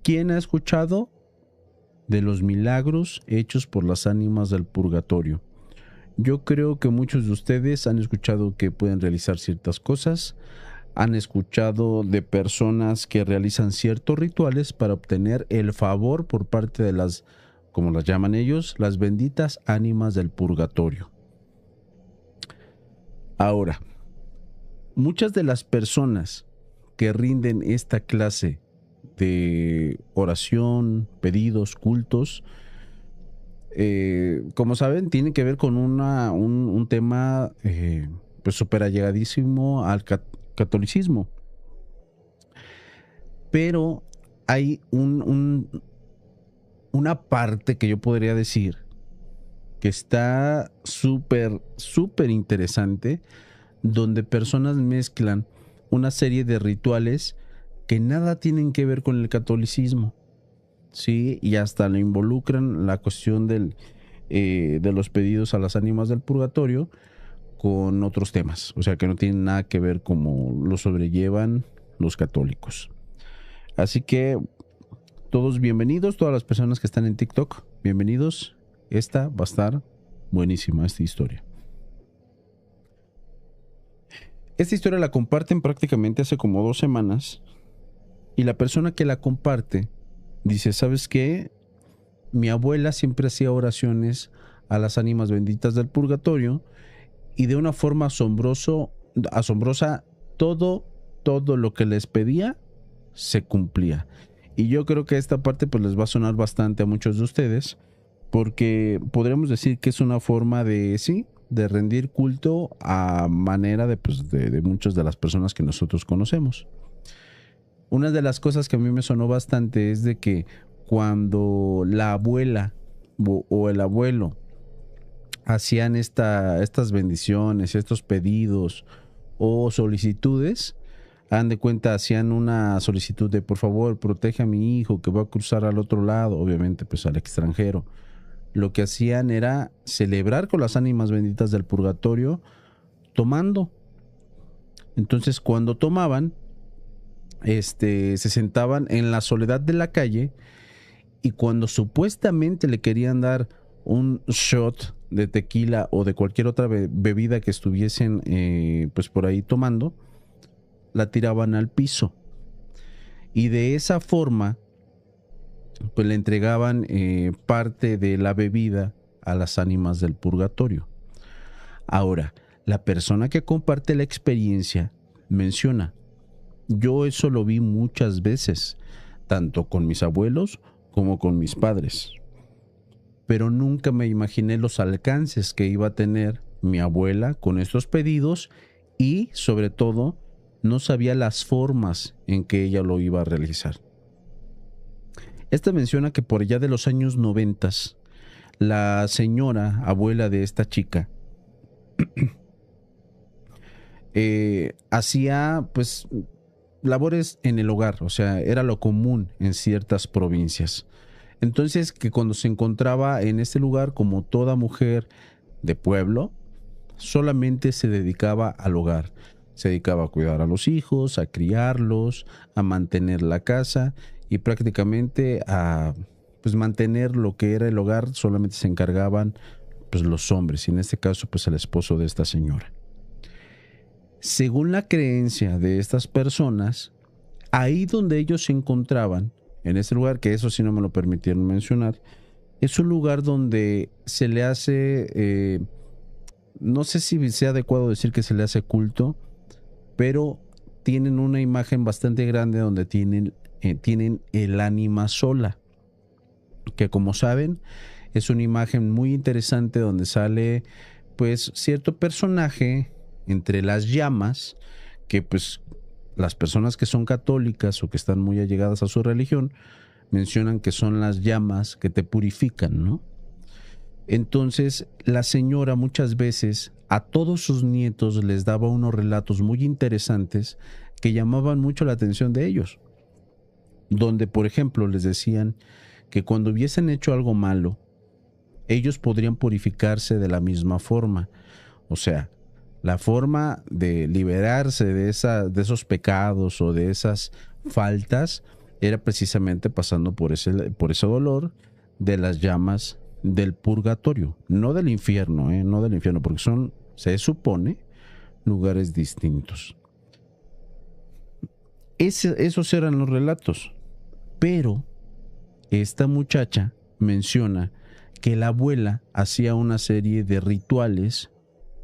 ¿Quién ha escuchado de los milagros hechos por las ánimas del purgatorio? Yo creo que muchos de ustedes han escuchado que pueden realizar ciertas cosas, han escuchado de personas que realizan ciertos rituales para obtener el favor por parte de las, como las llaman ellos, las benditas ánimas del purgatorio. Ahora, muchas de las personas que rinden esta clase de oración, pedidos, cultos, como saben, tienen que ver con un tema pues súper allegadísimo al catolicismo. Pero hay una parte que yo podría decir que está súper interesante, donde personas mezclan una serie de rituales que nada tienen que ver con el catolicismo, ¿sí? Y hasta le involucran la cuestión de los pedidos a las ánimas del purgatorio con otros temas, o sea que no tienen nada que ver como lo sobrellevan los católicos. Así que todos bienvenidos, todas las personas que están en TikTok, bienvenidos. Esta va a estar buenísima, esta historia. Esta historia la comparten prácticamente hace como 2 semanas y la persona que la comparte dice, ¿sabes qué? Mi abuela siempre hacía oraciones a las ánimas benditas del purgatorio y de una forma asombrosa todo lo que les pedía se cumplía. Y yo creo que esta parte pues les va a sonar bastante a muchos de ustedes, porque podríamos decir que es una forma de, sí, de rendir culto a manera de muchas de las personas que nosotros conocemos. Una de las cosas que a mí me sonó bastante es de que cuando la abuela o el abuelo hacían estas bendiciones, estos pedidos o solicitudes, hagan de cuenta, hacían una solicitud de por favor, protege a mi hijo que va a cruzar al otro lado, obviamente pues al extranjero. Lo que hacían era celebrar con las ánimas benditas del purgatorio tomando. Entonces cuando tomaban, se sentaban en la soledad de la calle y cuando supuestamente le querían dar un shot de tequila o de cualquier otra bebida que estuviesen pues por ahí tomando, la tiraban al piso y de esa forma pues le entregaban parte de la bebida a las ánimas del purgatorio. Ahora, la persona que comparte la experiencia menciona, yo eso lo vi muchas veces, tanto con mis abuelos como con mis padres, pero nunca me imaginé los alcances que iba a tener mi abuela con estos pedidos y, sobre todo, no sabía las formas en que ella lo iba a realizar. Esta menciona que por allá de los años 90, la señora abuela de esta chica hacía pues labores en el hogar, o sea, era lo común en ciertas provincias. Entonces, que cuando se encontraba en este lugar, como toda mujer de pueblo, solamente se dedicaba al hogar. Se dedicaba a cuidar a los hijos, a criarlos, a mantener la casa y prácticamente a pues mantener lo que era el hogar. Solamente se encargaban pues los hombres, y en este caso pues el esposo de esta señora. Según la creencia de estas personas, ahí donde ellos se encontraban, en ese lugar, que eso sí no me lo permitieron mencionar, es un lugar donde se le hace, no sé si sea adecuado decir que se le hace culto, pero tienen una imagen bastante grande donde tienen el ánima sola, que como saben es una imagen muy interesante donde sale pues cierto personaje entre las llamas, que pues las personas que son católicas o que están muy allegadas a su religión mencionan que son las llamas que te purifican, ¿no? Entonces la señora muchas veces a todos sus nietos les daba unos relatos muy interesantes que llamaban mucho la atención de ellos, donde por ejemplo les decían que cuando hubiesen hecho algo malo, ellos podrían purificarse de la misma forma. O sea, la forma de liberarse de esos pecados o de esas faltas era precisamente pasando por ese dolor de las llamas del purgatorio, no del infierno, no del infierno, porque son, se supone, lugares distintos. Esos eran los relatos, pero esta muchacha menciona que la abuela hacía una serie de rituales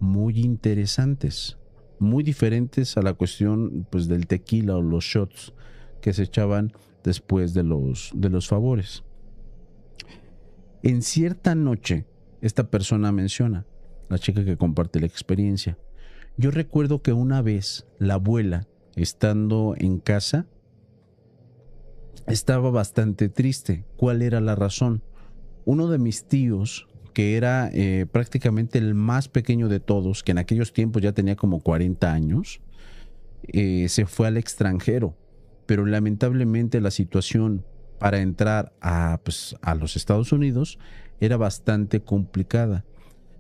muy interesantes, muy diferentes a la cuestión pues del tequila o los shots que se echaban después de los favores. En cierta noche, esta persona menciona, la chica que comparte la experiencia, yo recuerdo que una vez la abuela, estando en casa, estaba bastante triste. ¿Cuál era la razón? Uno de mis tíos, que era prácticamente el más pequeño de todos, que en aquellos tiempos ya tenía como 40 años, se fue al extranjero, pero lamentablemente la situación para entrar a los Estados Unidos era bastante complicada,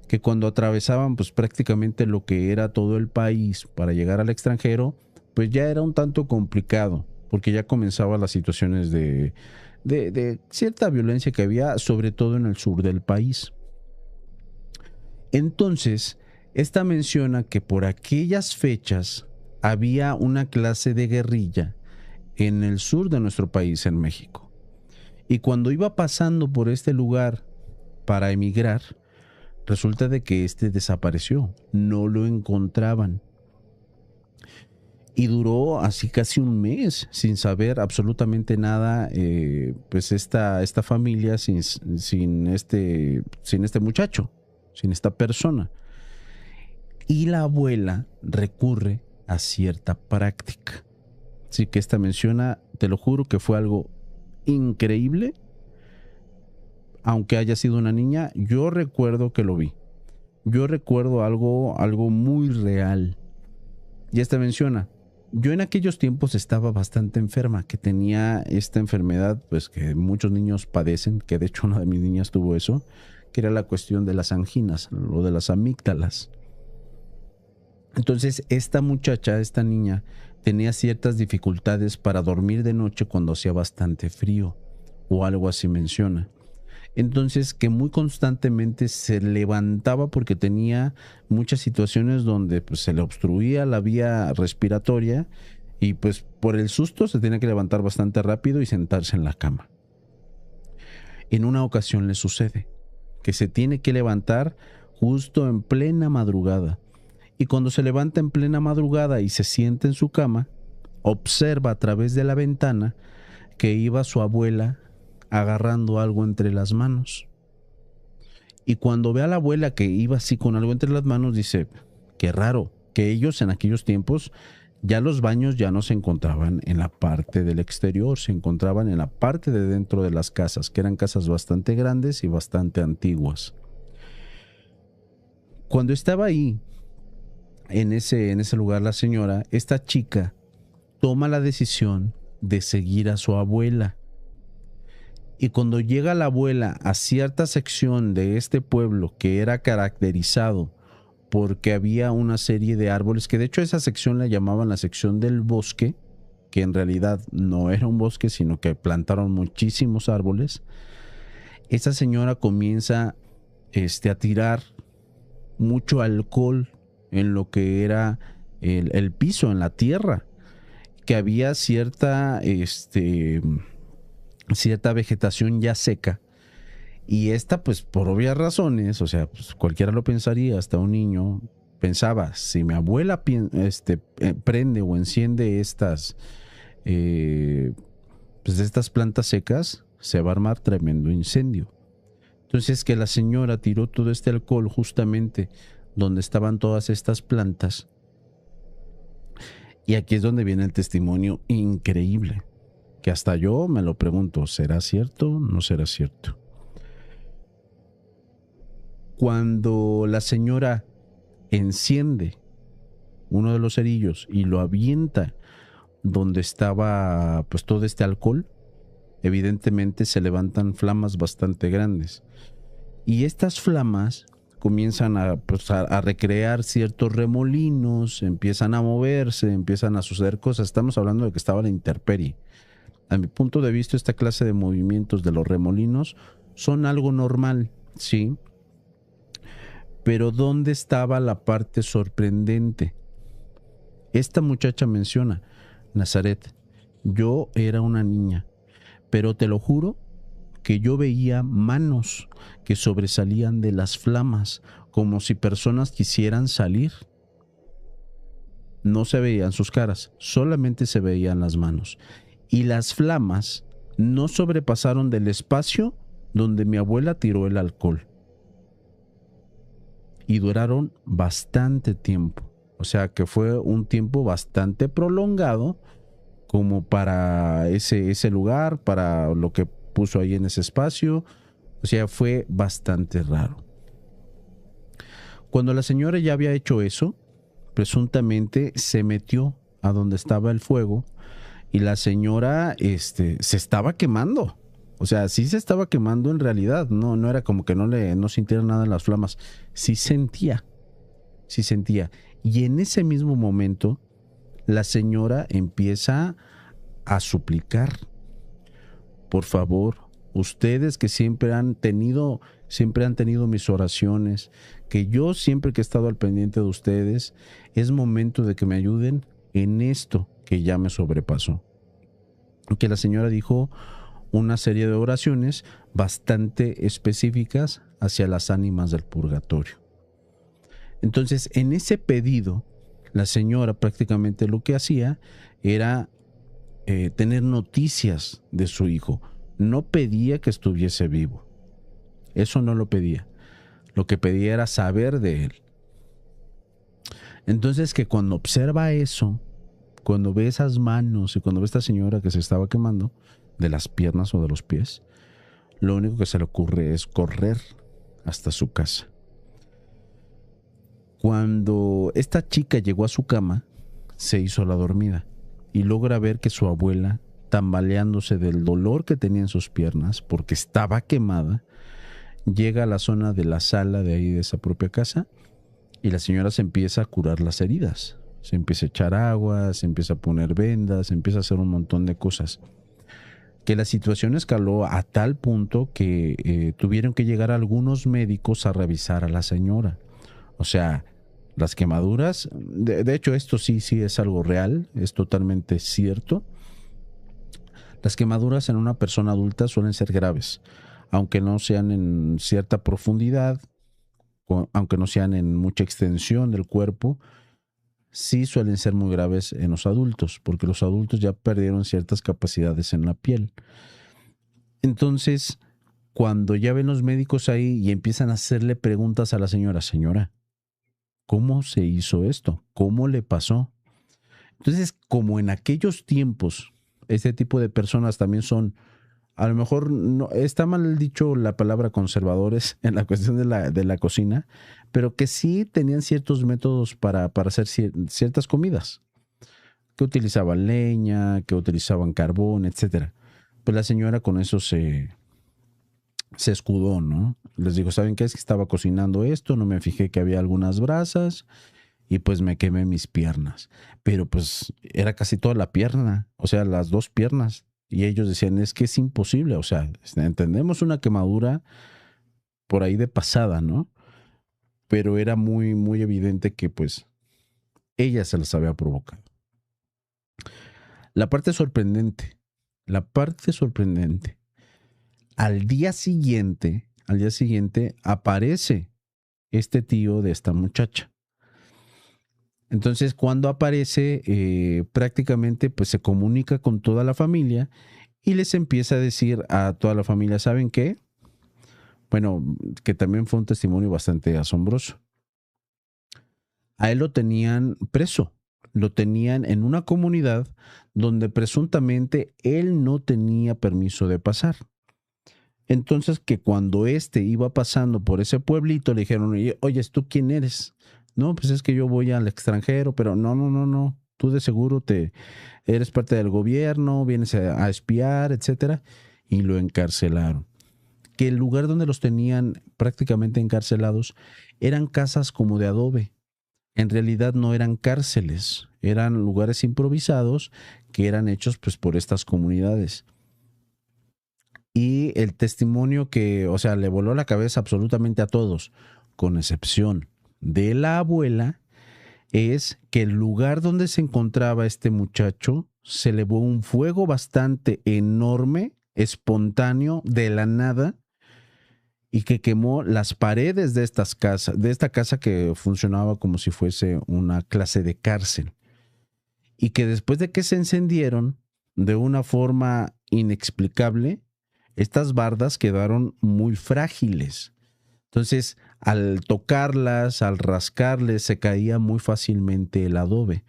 que cuando atravesaban pues prácticamente lo que era todo el país para llegar al extranjero, pues ya era un tanto complicado, porque ya comenzaban las situaciones de cierta violencia que había, sobre todo en el sur del país. Entonces, esta menciona que por aquellas fechas había una clase de guerrilla en el sur de nuestro país, en México. Y cuando iba pasando por este lugar para emigrar, resulta de que este desapareció, no lo encontraban. Y duró así casi un mes sin saber absolutamente nada, pues esta familia sin este muchacho, sin esta persona. Y la abuela recurre a cierta práctica. Así que esta menciona, te lo juro que fue algo increíble, aunque haya sido una niña, yo recuerdo que lo vi. Yo recuerdo algo muy real. Y esta menciona, yo en aquellos tiempos estaba bastante enferma, que tenía esta enfermedad pues que muchos niños padecen, que de hecho una de mis niñas tuvo eso, que era la cuestión de las anginas, lo de las amígdalas. Entonces esta muchacha, esta niña, tenía ciertas dificultades para dormir de noche cuando hacía bastante frío, o algo así menciona. Entonces que muy constantemente se levantaba porque tenía muchas situaciones donde pues, se le obstruía la vía respiratoria y pues por el susto se tenía que levantar bastante rápido y sentarse en la cama. En una ocasión le sucede que se tiene que levantar justo en plena madrugada, y cuando se levanta en plena madrugada y se sienta en su cama, observa a través de la ventana que iba su abuela agarrando algo entre las manos. Y cuando ve a la abuela que iba así con algo entre las manos, dice, qué raro, que ellos en aquellos tiempos ya los baños ya no se encontraban en la parte del exterior, se encontraban en la parte de dentro de las casas, que eran casas bastante grandes y bastante antiguas. Cuando estaba ahí, en ese lugar, la señora, esta chica toma la decisión de seguir a su abuela. Y cuando llega la abuela a cierta sección de este pueblo que era caracterizado porque había una serie de árboles, que de hecho esa sección la llamaban la sección del bosque, que en realidad no era un bosque, sino que plantaron muchísimos árboles, esa señora comienza a tirar mucho alcohol en lo que era el piso, en la tierra, que había cierta vegetación ya seca, y esta pues por obvias razones, o sea, pues, cualquiera lo pensaría, hasta un niño pensaba, si mi abuela prende o enciende estas plantas secas, se va a armar tremendo incendio. Entonces que la señora tiró todo este alcohol justamente donde estaban todas estas plantas, y aquí es donde viene el testimonio increíble, que hasta yo me lo pregunto, ¿será cierto? ¿No será cierto? Cuando la señora enciende uno de los cerillos y lo avienta donde estaba pues todo este alcohol, evidentemente se levantan flamas bastante grandes, y estas flamas comienzan a recrear ciertos remolinos, empiezan a moverse, empiezan a suceder cosas. Estamos hablando de que estaba la intemperie. A mi punto de vista, esta clase de movimientos de los remolinos son algo normal, ¿sí? Pero ¿dónde estaba la parte sorprendente? Esta muchacha menciona, Nazaret, yo era una niña, pero te lo juro que yo veía manos que sobresalían de las flamas, como si personas quisieran salir. No se veían sus caras, solamente se veían las manos. Y las flamas no sobrepasaron del espacio donde mi abuela tiró el alcohol. Y duraron bastante tiempo. O sea que fue un tiempo bastante prolongado como para ese lugar, para lo que puso ahí en ese espacio. O sea, fue bastante raro. Cuando la señora ya había hecho eso, presuntamente se metió a donde estaba el fuego y la señora se estaba quemando. O sea, sí se estaba quemando en realidad. No era como que no sintiera nada en las flamas. Sí sentía. Y en ese mismo momento, la señora empieza a suplicar. Por favor, ustedes que siempre han tenido mis oraciones, que yo siempre que he estado al pendiente de ustedes, es momento de que me ayuden en esto que ya me sobrepasó. Que la señora dijo una serie de oraciones bastante específicas hacia las ánimas del purgatorio. Entonces, en ese pedido, la señora prácticamente lo que hacía era tener noticias de su hijo. No pedía que estuviese vivo. Eso no lo pedía. Lo que pedía era saber de él. Entonces, que cuando observa eso, cuando ve esas manos y cuando ve a esta señora que se estaba quemando de las piernas o de los pies, lo único que se le ocurre es correr hasta su casa. Cuando esta chica llegó a su cama, se hizo la dormida y logra ver que su abuela, tambaleándose del dolor que tenía en sus piernas porque estaba quemada, llega a la zona de la sala de ahí de esa propia casa y la señora se empieza a curar las heridas. Se empieza a echar agua, se empieza a poner vendas, se empieza a hacer un montón de cosas. Que la situación escaló a tal punto que tuvieron que llegar algunos médicos a revisar a la señora. O sea, las quemaduras, de hecho esto sí es algo real, es totalmente cierto. Las quemaduras en una persona adulta suelen ser graves, aunque no sean en cierta profundidad, aunque no sean en mucha extensión del cuerpo, sí suelen ser muy graves en los adultos, porque los adultos ya perdieron ciertas capacidades en la piel. Entonces, cuando ya ven los médicos ahí y empiezan a hacerle preguntas a la señora, señora, ¿cómo se hizo esto? ¿Cómo le pasó? Entonces, como en aquellos tiempos, este tipo de personas también son, a lo mejor no, está mal dicho la palabra conservadores en la cuestión de la cocina, pero que sí tenían ciertos métodos para hacer ciertas comidas, que utilizaban leña, que utilizaban carbón, etcétera. Pues la señora con eso se escudó, ¿no? Les digo, ¿saben qué? Es que estaba cocinando esto, no me fijé que había algunas brasas y pues me quemé mis piernas. Pero pues era casi toda la pierna, o sea, las dos piernas. Y ellos decían, es que es imposible, o sea, entendemos una quemadura por ahí de pasada, ¿no? Pero era muy, muy evidente que pues ella se las había provocado. La parte sorprendente, al día siguiente aparece este tío de esta muchacha. Entonces, cuando aparece, prácticamente pues se comunica con toda la familia y les empieza a decir a toda la familia, ¿saben qué? Bueno, que también fue un testimonio bastante asombroso. A él lo tenían preso, lo tenían en una comunidad donde presuntamente él no tenía permiso de pasar. Entonces, que cuando iba pasando por ese pueblito, le dijeron, oye, ¿tú quién eres? No, pues es que yo voy al extranjero, pero no. Tú de seguro eres parte del gobierno, vienes a espiar, etcétera. Y lo encarcelaron. Que el lugar donde los tenían prácticamente encarcelados eran casas como de adobe, en realidad no eran cárceles, eran lugares improvisados que eran hechos pues por estas comunidades. Y el testimonio que, o sea, le voló la cabeza absolutamente a todos, con excepción de la abuela, es que el lugar donde se encontraba este muchacho se elevó un fuego bastante enorme, espontáneo, de la nada, y que quemó las paredes de estas casas, de esta casa que funcionaba como si fuese una clase de cárcel. Y que después de que se encendieron de una forma inexplicable, estas bardas quedaron muy frágiles. Entonces, al tocarlas, al rascarles, se caía muy fácilmente el adobe.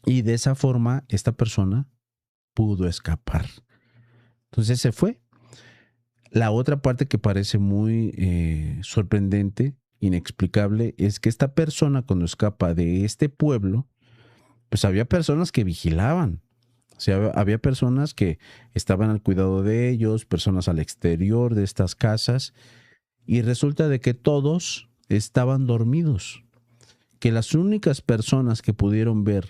Y de esa forma, esta persona pudo escapar. Entonces se fue. La otra parte que parece muy sorprendente, inexplicable, es que esta persona cuando escapa de este pueblo, pues había personas que vigilaban. O sea, había personas que estaban al cuidado de ellos, personas al exterior de estas casas, y resulta de que todos estaban dormidos. Que las únicas personas que pudieron ver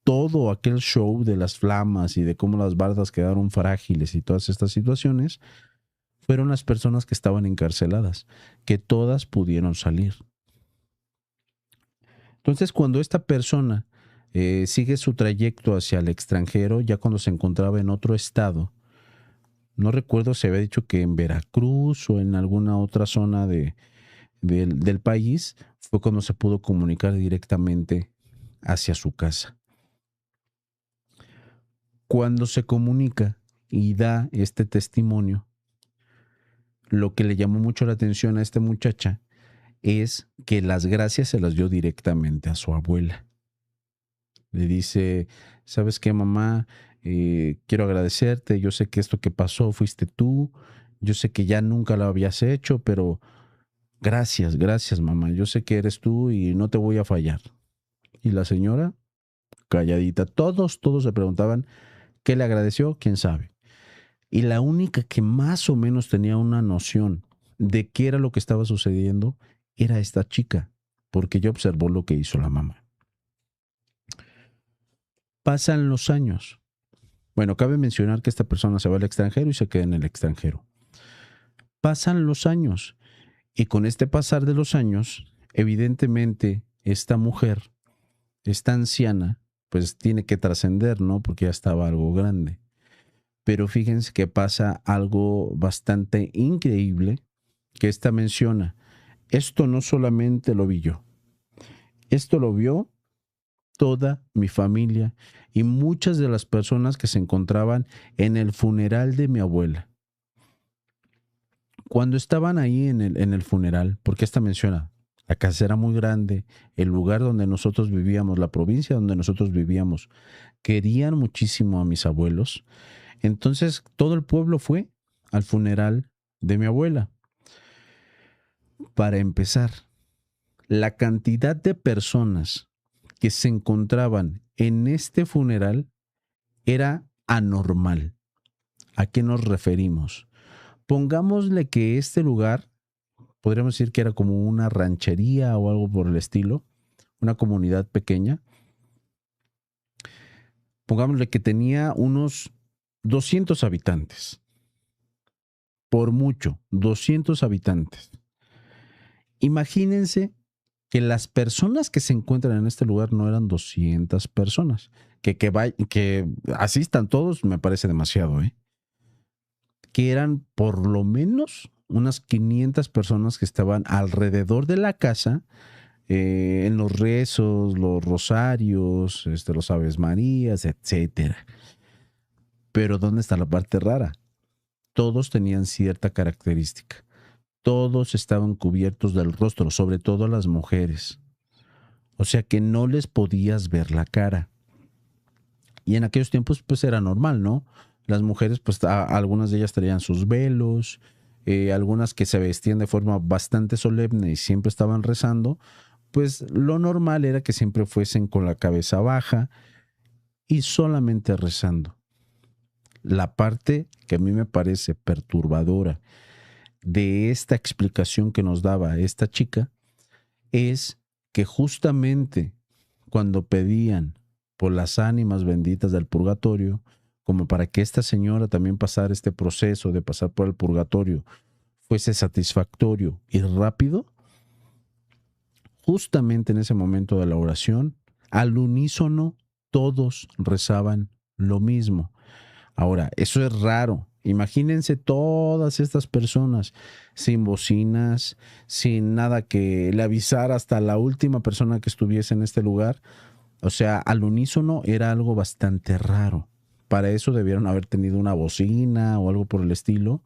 todo aquel show de las flamas y de cómo las bardas quedaron frágiles y todas estas situaciones, fueron las personas que estaban encarceladas, que todas pudieron salir. Entonces, cuando esta persona sigue su trayecto hacia el extranjero, ya cuando se encontraba en otro estado, no recuerdo si había dicho que en Veracruz o en alguna otra zona del país, fue cuando se pudo comunicar directamente hacia su casa. Cuando se comunica y da este testimonio, lo que le llamó mucho la atención a esta muchacha es que las gracias se las dio directamente a su abuela. Le dice, ¿sabes qué, mamá? Quiero agradecerte, yo sé que esto que pasó fuiste tú, yo sé que ya nunca lo habías hecho, pero gracias, gracias, mamá, yo sé que eres tú y no te voy a fallar. Y la señora, calladita, todos se preguntaban qué le agradeció, quién sabe. Y la única que más o menos tenía una noción de qué era lo que estaba sucediendo era esta chica, porque ella observó lo que hizo la mamá. Pasan los años. Bueno, cabe mencionar que esta persona se va al extranjero y se queda en el extranjero. Pasan los años y con este pasar de los años, evidentemente esta mujer, esta anciana, pues tiene que trascender, ¿no? Porque ya estaba algo grande. Pero fíjense que pasa algo bastante increíble que esta menciona. Esto no solamente lo vi yo, esto lo vio toda mi familia y muchas de las personas que se encontraban en el funeral de mi abuela. Cuando estaban ahí en el funeral, porque esta menciona, la casa era muy grande, el lugar donde nosotros vivíamos, la provincia donde nosotros vivíamos, querían muchísimo a mis abuelos. Entonces todo el pueblo fue al funeral de mi abuela. Para empezar, la cantidad de personas que se encontraban en este funeral era anormal. ¿A qué nos referimos? Pongámosle que este lugar, podríamos decir que era como una ranchería o algo por el estilo, una comunidad pequeña. Pongámosle que tenía unos 200 habitantes. Por mucho, 200 habitantes. Imagínense que las personas que se encuentran en este lugar no eran 200 personas. Que asistan todos me parece demasiado, ¿eh? Que eran por lo menos unas 500 personas que estaban alrededor de la casa, en los rezos, los rosarios, los Aves Marías, etcétera. Pero ¿dónde está la parte rara? Todos tenían cierta característica. Todos estaban cubiertos del rostro, sobre todo las mujeres. O sea que no les podías ver la cara. Y en aquellos tiempos pues era normal, ¿no? Las mujeres pues algunas de ellas traían sus velos, algunas que se vestían de forma bastante solemne y siempre estaban rezando, pues lo normal era que siempre fuesen con la cabeza baja y solamente rezando. La parte que a mí me parece perturbadora de esta explicación que nos daba esta chica es que justamente cuando pedían por las ánimas benditas del purgatorio, como para que esta señora también pasara este proceso de pasar por el purgatorio fuese satisfactorio y rápido, justamente en ese momento de la oración, al unísono, todos rezaban lo mismo. Ahora, eso es raro. Imagínense todas estas personas sin bocinas, sin nada que le avisara hasta la última persona que estuviese en este lugar. O sea, al unísono era algo bastante raro. Para eso debieron haber tenido una bocina o algo por el estilo,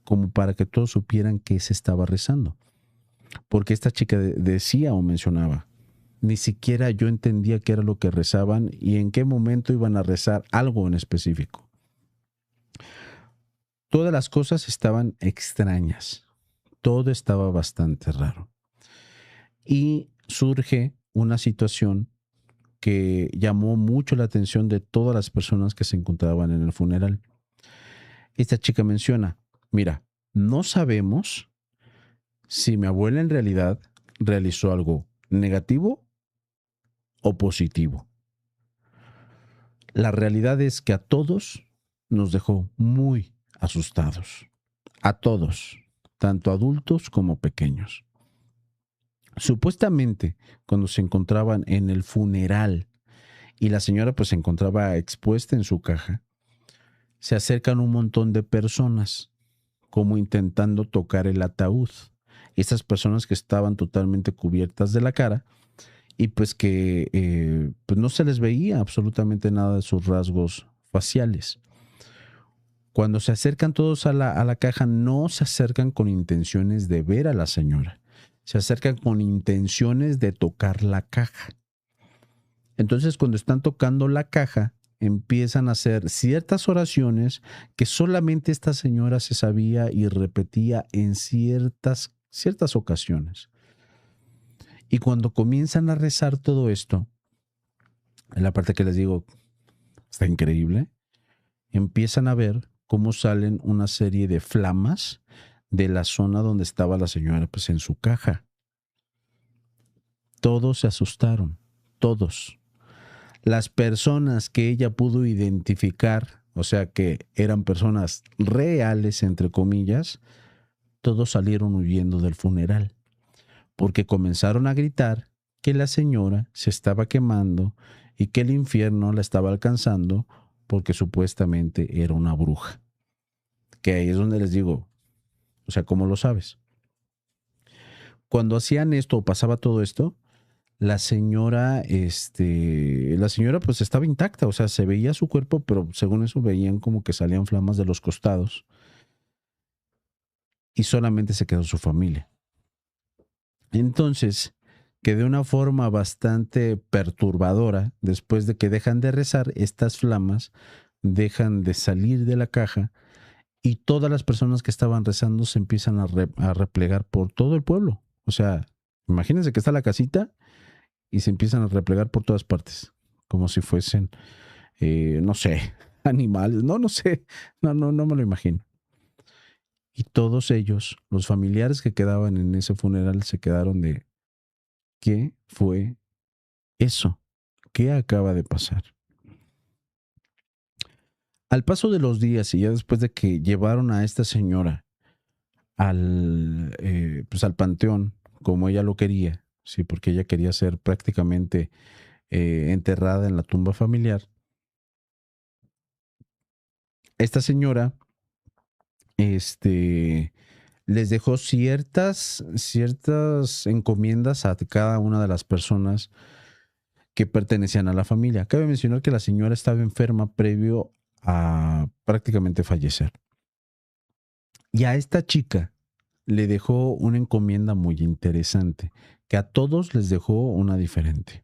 como para que todos supieran que se estaba rezando. Porque esta chica decía o mencionaba, ni siquiera yo entendía qué era lo que rezaban y en qué momento iban a rezar algo en específico. Todas las cosas estaban extrañas, todo estaba bastante raro. Y surge una situación que llamó mucho la atención de todas las personas que se encontraban en el funeral. Esta chica menciona, mira, no sabemos si mi abuela en realidad realizó algo negativo o positivo. La realidad es que a todos nos dejó muy asustados. A todos, tanto adultos como pequeños. Supuestamente, cuando se encontraban en el funeral y la señora pues se encontraba expuesta en su caja, se acercan un montón de personas como intentando tocar el ataúd. Estas personas que estaban totalmente cubiertas de la cara y pues que pues no se les veía absolutamente nada de sus rasgos faciales. Cuando se acercan todos a la caja, no se acercan con intenciones de ver a la señora. Se acercan con intenciones de tocar la caja. Entonces, cuando están tocando la caja, empiezan a hacer ciertas oraciones que solamente esta señora se sabía y repetía en ciertas ocasiones. Y cuando comienzan a rezar todo esto, en la parte que les digo, está increíble, empiezan a ver cómo salen una serie de flamas de la zona donde estaba la señora, pues en su caja. Todos se asustaron, todos. Las personas que ella pudo identificar, o sea que eran personas reales, entre comillas, todos salieron huyendo del funeral, porque comenzaron a gritar que la señora se estaba quemando y que el infierno la estaba alcanzando porque supuestamente era una bruja. Que ahí es donde les digo, o sea, ¿cómo lo sabes? Cuando hacían esto o pasaba todo esto, la señora pues estaba intacta, o sea, se veía su cuerpo, pero según eso veían como que salían flamas de los costados y solamente se quedó su familia. Entonces, que de una forma bastante perturbadora, después de que dejan de rezar, estas flamas dejan de salir de la caja y todas las personas que estaban rezando se empiezan a replegar por todo el pueblo. O sea, imagínense que está la casita y se empiezan a replegar por todas partes, como si fuesen, no sé, animales, no sé, no me lo imagino. Y todos ellos, los familiares que quedaban en ese funeral, se quedaron de, ¿qué fue eso? ¿Qué acaba de pasar? Al paso de los días y ya después de que llevaron a esta señora pues al panteón, como ella lo quería, sí, porque ella quería ser prácticamente enterrada en la tumba familiar. Esta señora, les dejó ciertas encomiendas a cada una de las personas que pertenecían a la familia. Cabe mencionar que la señora estaba enferma previo a prácticamente fallecer. Y a esta chica le dejó una encomienda muy interesante, que a todos les dejó una diferente.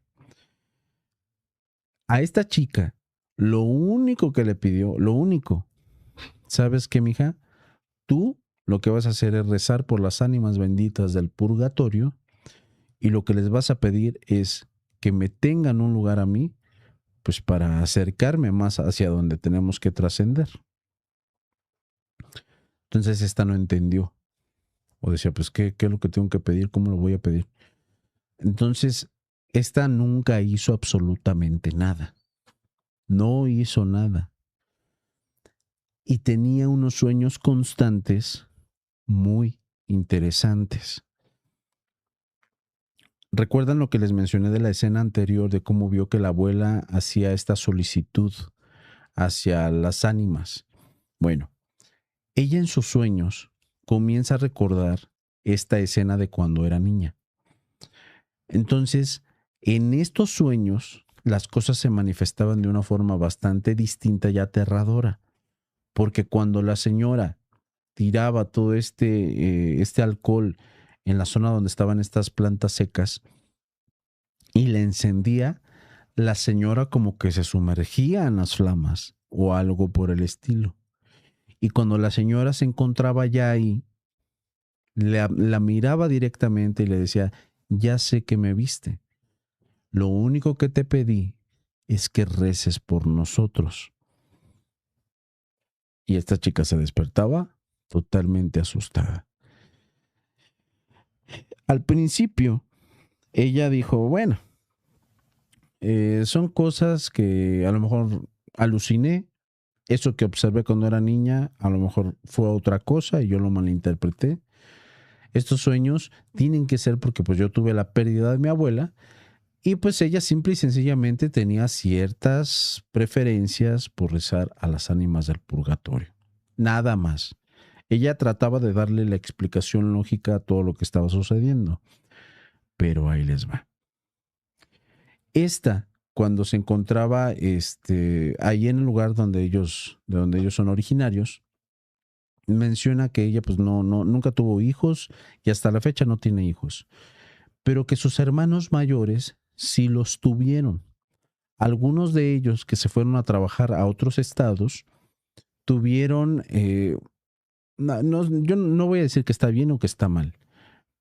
A esta chica, lo único que le pidió, lo único, ¿sabes qué, mija? Tú lo que vas a hacer es rezar por las ánimas benditas del purgatorio y lo que les vas a pedir es que me tengan un lugar a mí, pues para acercarme más hacia donde tenemos que trascender. Entonces esta no entendió. O decía, pues, ¿qué es lo que tengo que pedir? ¿Cómo lo voy a pedir? Entonces, esta nunca hizo absolutamente nada. No hizo nada. Y tenía unos sueños constantes muy interesantes. ¿Recuerdan lo que les mencioné de la escena anterior de cómo vio que la abuela hacía esta solicitud hacia las ánimas? Bueno, ella en sus sueños comienza a recordar esta escena de cuando era niña. Entonces, en estos sueños, las cosas se manifestaban de una forma bastante distinta y aterradora, porque cuando la señora tiraba todo este alcohol en la zona donde estaban estas plantas secas y le encendía, la señora como que se sumergía en las flamas o algo por el estilo. Y cuando la señora se encontraba ya ahí, la miraba directamente y le decía, ya sé que me viste. Lo único que te pedí es que reces por nosotros. Y esta chica se despertaba totalmente asustada. Al principio, ella dijo, bueno, son cosas que a lo mejor aluciné. Eso que observé cuando era niña, a lo mejor fue otra cosa y yo lo malinterpreté. Estos sueños tienen que ser porque pues yo tuve la pérdida de mi abuela y pues ella simple y sencillamente tenía ciertas preferencias por rezar a las ánimas del purgatorio. Nada más. Ella trataba de darle la explicación lógica a todo lo que estaba sucediendo. Pero ahí les va. Esta, cuando se encontraba ahí en el lugar de donde ellos son originarios, menciona que ella pues nunca tuvo hijos y hasta la fecha no tiene hijos, pero que sus hermanos mayores sí los tuvieron. Algunos de ellos que se fueron a trabajar a otros estados tuvieron, yo no voy a decir que está bien o que está mal,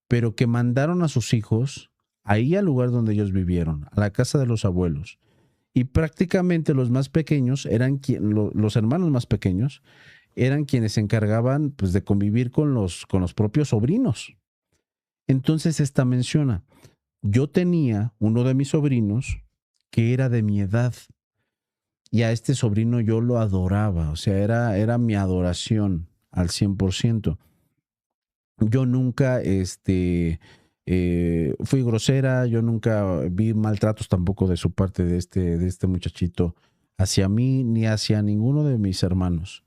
pero que mandaron a sus hijos ahí al lugar donde ellos vivieron, a la casa de los abuelos. Y prácticamente los más pequeños los hermanos más pequeños eran quienes se encargaban pues, de convivir con los propios sobrinos. Entonces esta menciona, yo tenía uno de mis sobrinos que era de mi edad y a este sobrino yo lo adoraba, o sea, era mi adoración al 100%. Yo nunca fui grosera, yo nunca vi maltratos tampoco de su parte de este muchachito hacia mí ni hacia ninguno de mis hermanos.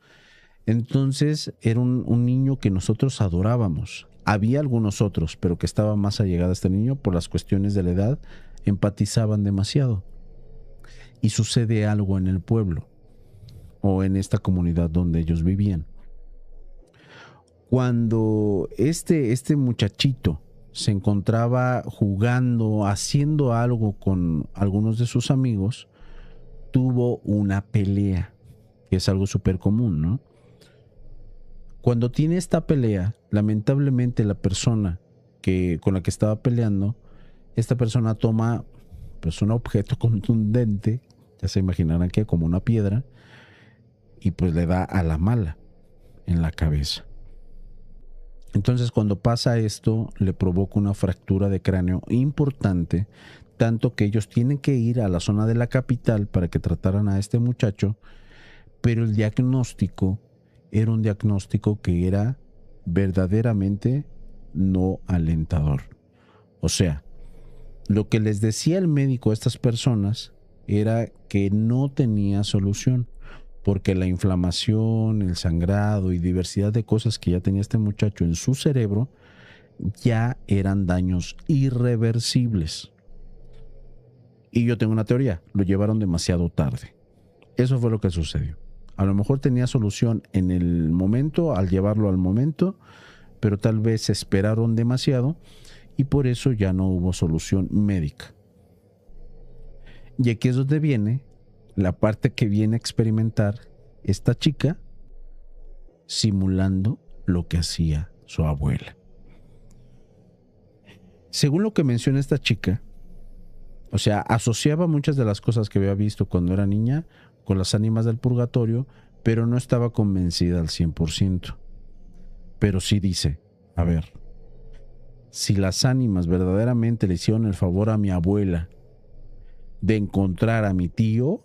Entonces era un niño que nosotros adorábamos. Había algunos otros, pero que estaban más allegados a este niño por las cuestiones de la edad, empatizaban demasiado. Y sucede algo en el pueblo o en esta comunidad donde ellos vivían. Cuando este muchachito se encontraba jugando, haciendo algo con algunos de sus amigos, tuvo una pelea, que es algo súper común, ¿no? Cuando tiene esta pelea, lamentablemente la persona con la que estaba peleando, esta persona toma pues un objeto contundente, ya se imaginarán que como una piedra, y pues le da a la mala en la cabeza. Entonces cuando pasa esto, le provoca una fractura de cráneo importante, tanto que ellos tienen que ir a la zona de la capital para que trataran a este muchacho, pero el diagnóstico era un diagnóstico que era verdaderamente no alentador. O sea, lo que les decía el médico a estas personas era que no tenía solución, porque la inflamación, el sangrado y diversidad de cosas que ya tenía este muchacho en su cerebro ya eran daños irreversibles. Y yo tengo una teoría, lo llevaron demasiado tarde. Eso fue lo que sucedió. A lo mejor tenía solución en el momento, al llevarlo al momento, pero tal vez se esperaron demasiado y por eso ya no hubo solución médica. Y aquí es donde viene la parte que viene a experimentar esta chica simulando lo que hacía su abuela. Según lo que menciona esta chica, o sea, asociaba muchas de las cosas que había visto cuando era niña con las ánimas del purgatorio, pero no estaba convencida al 100%. Pero sí dice, a ver, si las ánimas verdaderamente le hicieron el favor a mi abuela de encontrar a mi tío,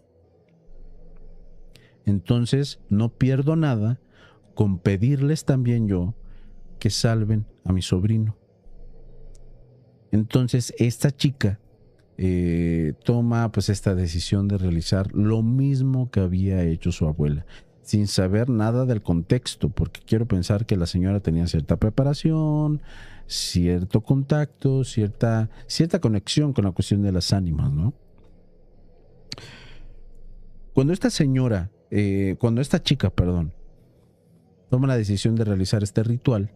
entonces no pierdo nada con pedirles también yo que salven a mi sobrino. Entonces esta chica toma pues esta decisión de realizar lo mismo que había hecho su abuela, sin saber nada del contexto, porque quiero pensar que la señora tenía cierta preparación, cierto contacto, cierta conexión con la cuestión de las ánimas, ¿no? Cuando esta chica, toma la decisión de realizar este ritual,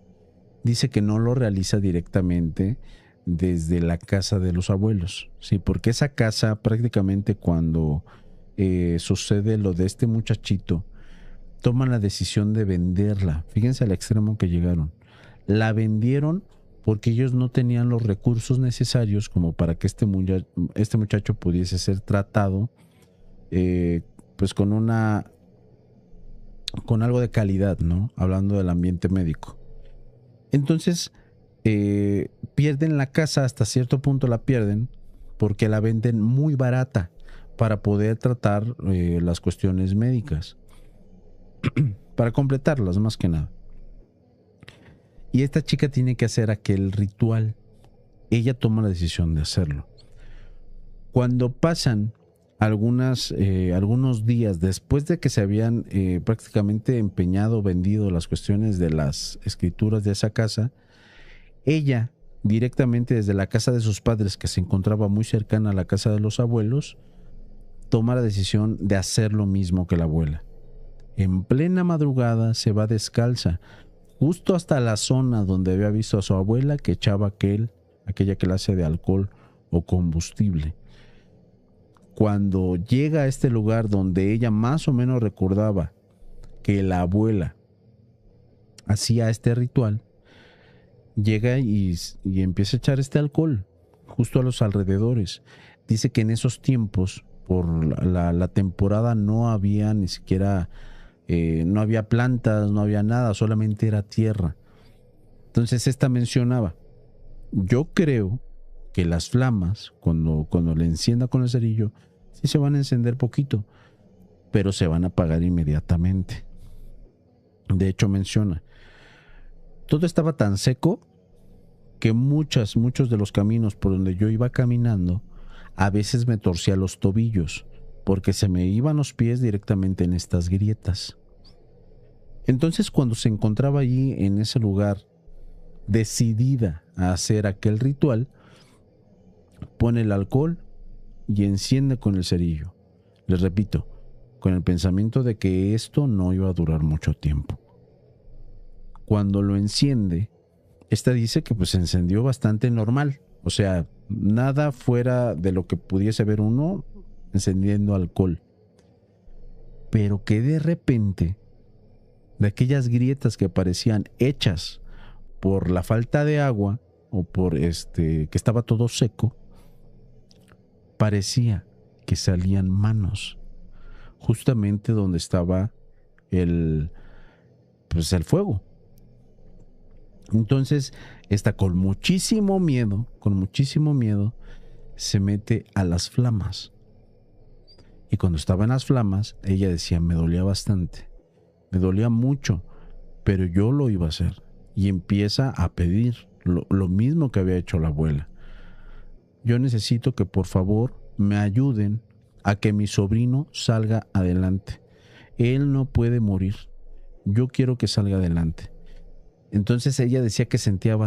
dice que no lo realiza directamente desde la casa de los abuelos, sí, porque esa casa prácticamente cuando sucede lo de este muchachito, toman la decisión de venderla. Fíjense al extremo que llegaron. La vendieron porque ellos no tenían los recursos necesarios como para que este muchacho pudiese ser tratado pues con algo de calidad, ¿no? Hablando del ambiente médico. Entonces pierden la casa, hasta cierto punto la pierden porque la venden muy barata para poder tratar las cuestiones médicas, para completarlas más que nada. Y esta chica tiene que hacer aquel ritual. Ella toma la decisión de hacerlo. Cuando pasan algunos días después de que se habían prácticamente empeñado, vendido las cuestiones de las escrituras de esa casa, ella directamente desde la casa de sus padres, que se encontraba muy cercana a la casa de los abuelos, toma la decisión de hacer lo mismo que la abuela. En plena madrugada se va descalza justo hasta la zona donde había visto a su abuela que echaba aquella clase de alcohol o combustible. Cuando llega a este lugar donde ella más o menos recordaba que la abuela hacía este ritual, llega y empieza a echar este alcohol justo a los alrededores. Dice que en esos tiempos, por la temporada, no había ni siquiera, no había plantas, no había nada, solamente era tierra. Entonces esta mencionaba, yo creo que las flamas, cuando le encienda con el cerillo, sí se van a encender poquito, pero se van a apagar inmediatamente. De hecho menciona, todo estaba tan seco que muchos de los caminos por donde yo iba caminando, a veces me torcía los tobillos, porque se me iban los pies directamente en estas grietas. Entonces, cuando se encontraba allí en ese lugar, decidida a hacer aquel ritual, pone el alcohol y enciende con el cerillo. Les repito, con el pensamiento de que esto no iba a durar mucho tiempo. Cuando lo enciende, esta dice que pues se encendió bastante normal, o sea, nada fuera de lo que pudiese ver uno encendiendo alcohol, pero que de repente, de aquellas grietas que parecían hechas por la falta de agua o por que estaba todo seco, parecía que salían manos justamente donde estaba el fuego. Entonces, esta con muchísimo miedo, se mete a las flamas. Y cuando estaba en las flamas, ella decía, me dolía bastante, me dolía mucho, pero yo lo iba a hacer. Y empieza a pedir lo mismo que había hecho la abuela. Yo necesito que por favor me ayuden a que mi sobrino salga adelante. Él no puede morir. Yo quiero que salga adelante. Entonces ella decía que sentía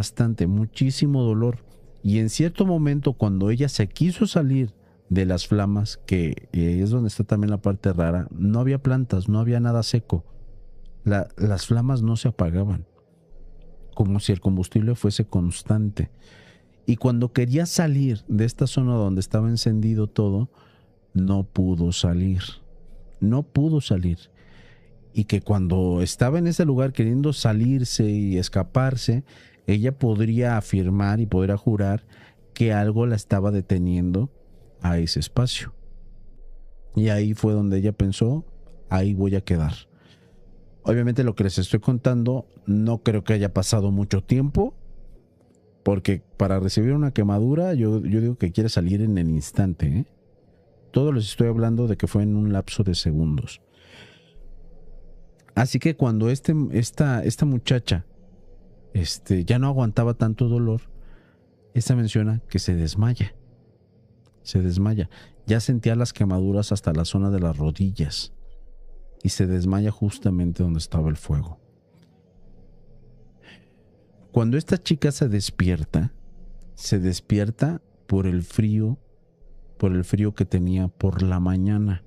muchísimo dolor. Y en cierto momento, cuando ella se quiso salir de las flamas, que es donde está también la parte rara, no había plantas, no había nada seco. Las flamas no se apagaban, como si el combustible fuese constante. Y cuando quería salir de esta zona donde estaba encendido todo, no pudo salir. Y que cuando estaba en ese lugar queriendo salirse y escaparse, ella podría afirmar y podría jurar que algo la estaba deteniendo a ese espacio. Y ahí fue donde ella pensó, ahí voy a quedar. Obviamente lo que les estoy contando no creo que haya pasado mucho tiempo. Porque para recibir una quemadura, yo digo que quiere salir en el instante, ¿eh? Todo les estoy hablando de que fue en un lapso de segundos. Así que cuando esta muchacha ya no aguantaba tanto dolor, esta menciona que se desmaya. Se desmaya. Ya sentía las quemaduras hasta la zona de las rodillas. Y se desmaya justamente donde estaba el fuego. Cuando esta chica se despierta por el frío que tenía por la mañana.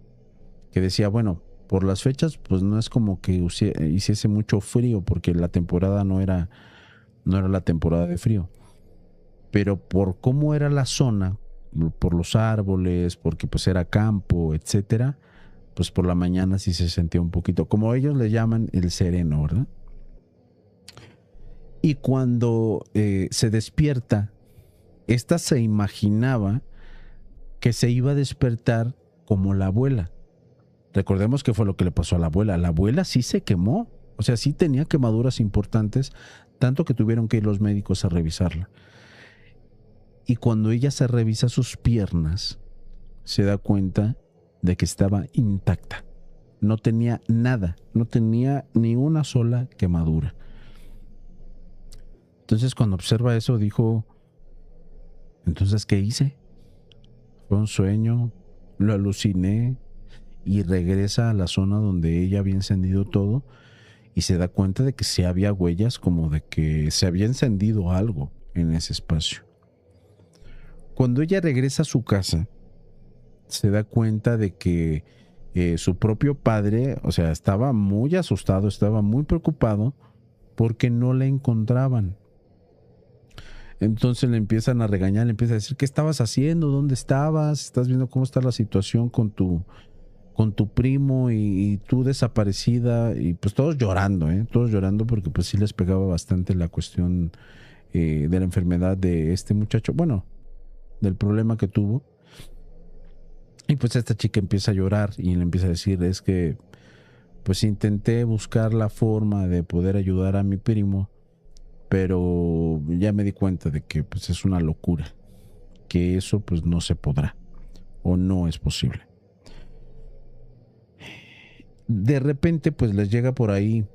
Que decía, bueno, por las fechas, pues no es como que hiciese mucho frío, porque la temporada no era la temporada de frío. Pero por cómo era la zona, por los árboles, porque pues era campo, etcétera, pues por la mañana sí se sentía un poquito, como ellos le llaman, el sereno, ¿verdad? Y cuando se despierta, esta se imaginaba que se iba a despertar como la abuela. Recordemos que fue lo que le pasó a la abuela. La abuela sí se quemó, o sea, sí tenía quemaduras importantes, tanto que tuvieron que ir los médicos a revisarla. Y cuando ella se revisa sus piernas, se da cuenta de que estaba intacta. No tenía nada, no tenía ni una sola quemadura. Entonces, cuando observa eso, dijo, ¿entonces qué hice? Fue un sueño, lo aluciné, y regresa a la zona donde ella había encendido todo y se da cuenta de que sí había huellas, como de que se había encendido algo en ese espacio. Cuando ella regresa a su casa, se da cuenta de que su propio padre, o sea, estaba muy asustado, estaba muy preocupado porque no la encontraban. Entonces le empiezan a regañar, le empieza a decir, ¿qué estabas haciendo? ¿Dónde estabas? ¿Estás viendo cómo está la situación con tu primo y tú desaparecida? Y pues todos llorando, todos llorando, porque pues sí les pegaba bastante la cuestión de la enfermedad de este muchacho, bueno, del problema que tuvo. Y pues esta chica empieza a llorar y le empieza a decir, es que pues intenté buscar la forma de poder ayudar a mi primo, pero ya me di cuenta de que pues es una locura, que eso pues no se podrá o no es posible. De repente pues les llega por ahí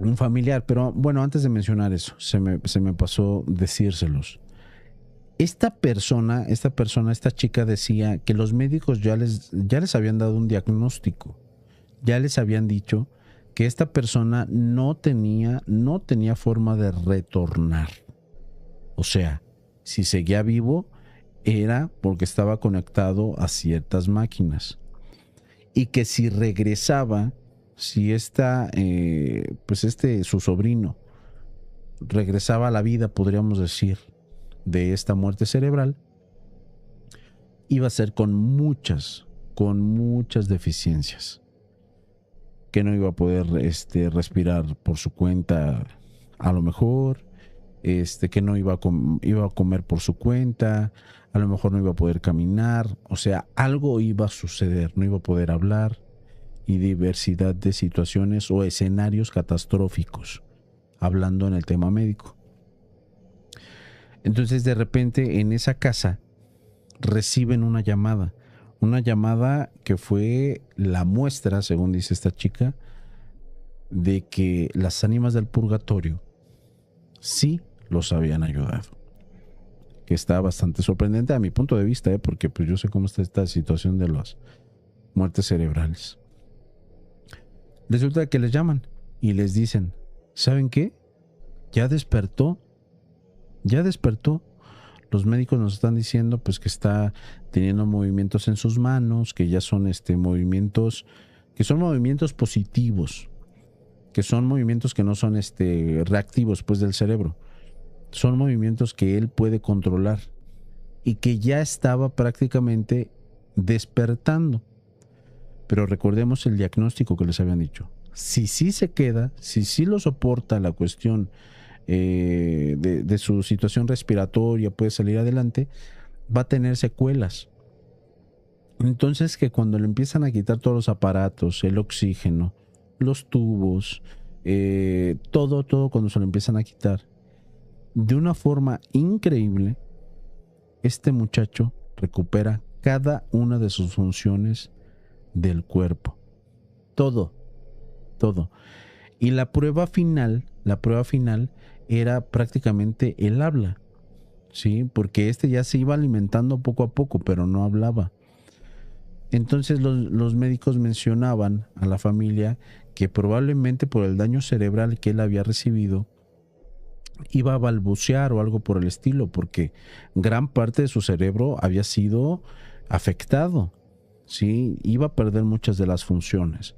un familiar, pero bueno, antes de mencionar eso, se me pasó decírselos. Esta chica decía que los médicos ya les habían dado un diagnóstico, ya les habían dicho que esta persona no tenía forma de retornar. O sea, si seguía vivo era porque estaba conectado a ciertas máquinas. Y que si regresaba, si su sobrino regresaba a la vida, podríamos decir, de esta muerte cerebral, iba a ser con muchas deficiencias, que no iba a poder respirar por su cuenta, a lo mejor, que no iba a comer por su cuenta, a lo mejor no iba a poder caminar, o sea, algo iba a suceder, no iba a poder hablar, y diversidad de situaciones o escenarios catastróficos, hablando en el tema médico. Entonces de repente en esa casa reciben una llamada que fue la muestra, según dice esta chica, de que las ánimas del purgatorio sí los habían ayudado. Que está bastante sorprendente a mi punto de vista, porque pues yo sé cómo está esta situación de las muertes cerebrales. Resulta que les llaman y les dicen, ¿saben qué? Ya despertó. Los médicos nos están diciendo pues que está teniendo movimientos en sus manos, que ya son movimientos positivos, que son movimientos que no son reactivos pues del cerebro. Son movimientos que él puede controlar y que ya estaba prácticamente despertando. Pero recordemos el diagnóstico que les habían dicho. Si sí se queda, si sí lo soporta la cuestión de su situación respiratoria, puede salir adelante, va a tener secuelas. Entonces que cuando le empiezan a quitar todos los aparatos, el oxígeno, los tubos, todo cuando se lo empiezan a quitar, De una forma increíble, este muchacho recupera cada una de sus funciones del cuerpo. Todo, todo. Y la prueba final era prácticamente el habla, ¿sí? Porque ya se iba alimentando poco a poco, pero no hablaba. Entonces los médicos mencionaban a la familia que probablemente por el daño cerebral que él había recibido, iba a balbucear o algo por el estilo, porque gran parte de su cerebro había sido afectado, ¿sí? Iba a perder muchas de las funciones.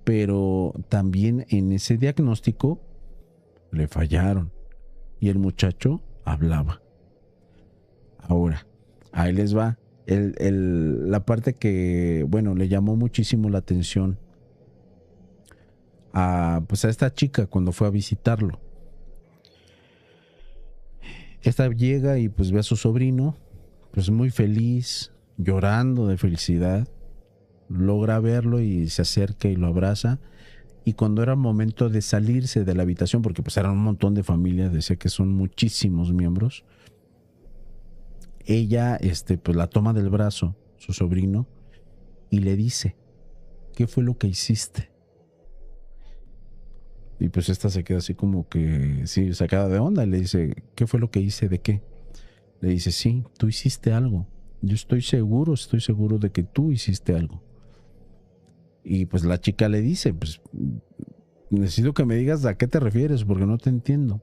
Pero también en ese diagnóstico le fallaron y el muchacho hablaba. Ahora, ahí les va la parte que, bueno, le llamó muchísimo la atención a esta chica cuando fue a visitarlo. Esta llega y pues ve a su sobrino, pues muy feliz, llorando de felicidad. Logra verlo y se acerca y lo abraza. Y cuando era momento de salirse de la habitación, porque pues eran un montón de familias, decía que son muchísimos miembros, ella pues la toma del brazo, su sobrino, y le dice: ¿qué fue lo que hiciste? Y pues esta se queda así como que, sí, sacada de onda, y le dice: ¿qué fue lo que hice? ¿De qué? Le dice: sí, tú hiciste algo. Yo estoy seguro de que tú hiciste algo. Y pues la chica le dice: pues necesito que me digas a qué te refieres, porque no te entiendo.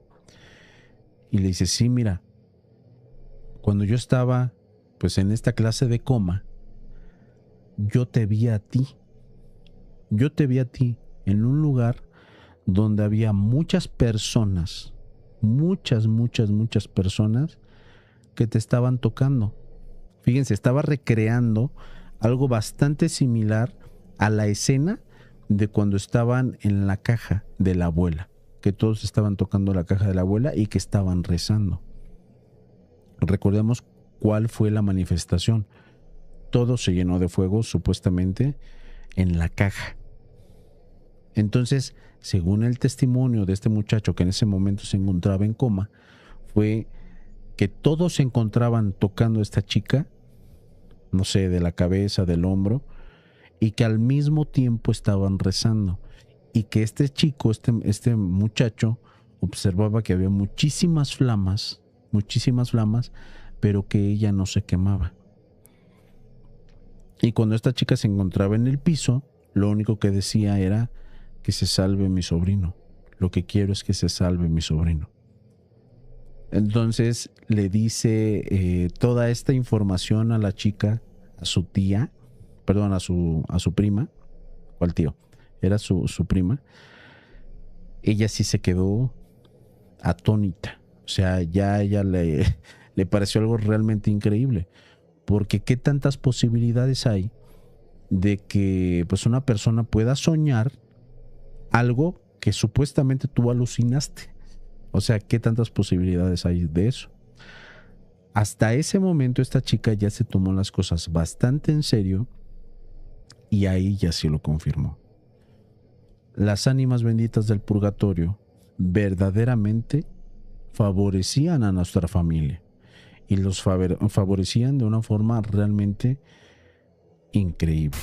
Y le dice: sí, mira, cuando yo estaba pues en esta clase de coma, yo te vi a ti en un lugar donde había muchas personas, muchas personas que te estaban tocando. Fíjense, estaba recreando algo bastante similar a la escena de cuando estaban en la caja de la abuela, que todos estaban tocando la caja de la abuela y que estaban rezando. Recordemos cuál fue la manifestación. Todo se llenó de fuego, supuestamente, en la caja. Entonces, según el testimonio de este muchacho que en ese momento se encontraba en coma, fue que todos se encontraban tocando a esta chica, no sé, de la cabeza, del hombro, y que al mismo tiempo estaban rezando. Y que este chico, este muchacho, observaba que había muchísimas flamas, pero que ella no se quemaba. Y cuando esta chica se encontraba en el piso, lo único que decía era: que se salve mi sobrino. Lo que quiero es que se salve mi sobrino. Entonces le dice toda esta información a la chica, a su tía, perdón, a su prima, o al tío, era su prima. Ella sí se quedó atónita. O sea, ya a ella le pareció algo realmente increíble. Porque qué tantas posibilidades hay de que pues una persona pueda soñar algo que supuestamente tú alucinaste. O sea, ¿qué tantas posibilidades hay de eso? Hasta ese momento esta chica ya se tomó las cosas bastante en serio y ahí ya sí lo confirmó. Las ánimas benditas del purgatorio verdaderamente favorecían a nuestra familia y los favorecían de una forma realmente increíble.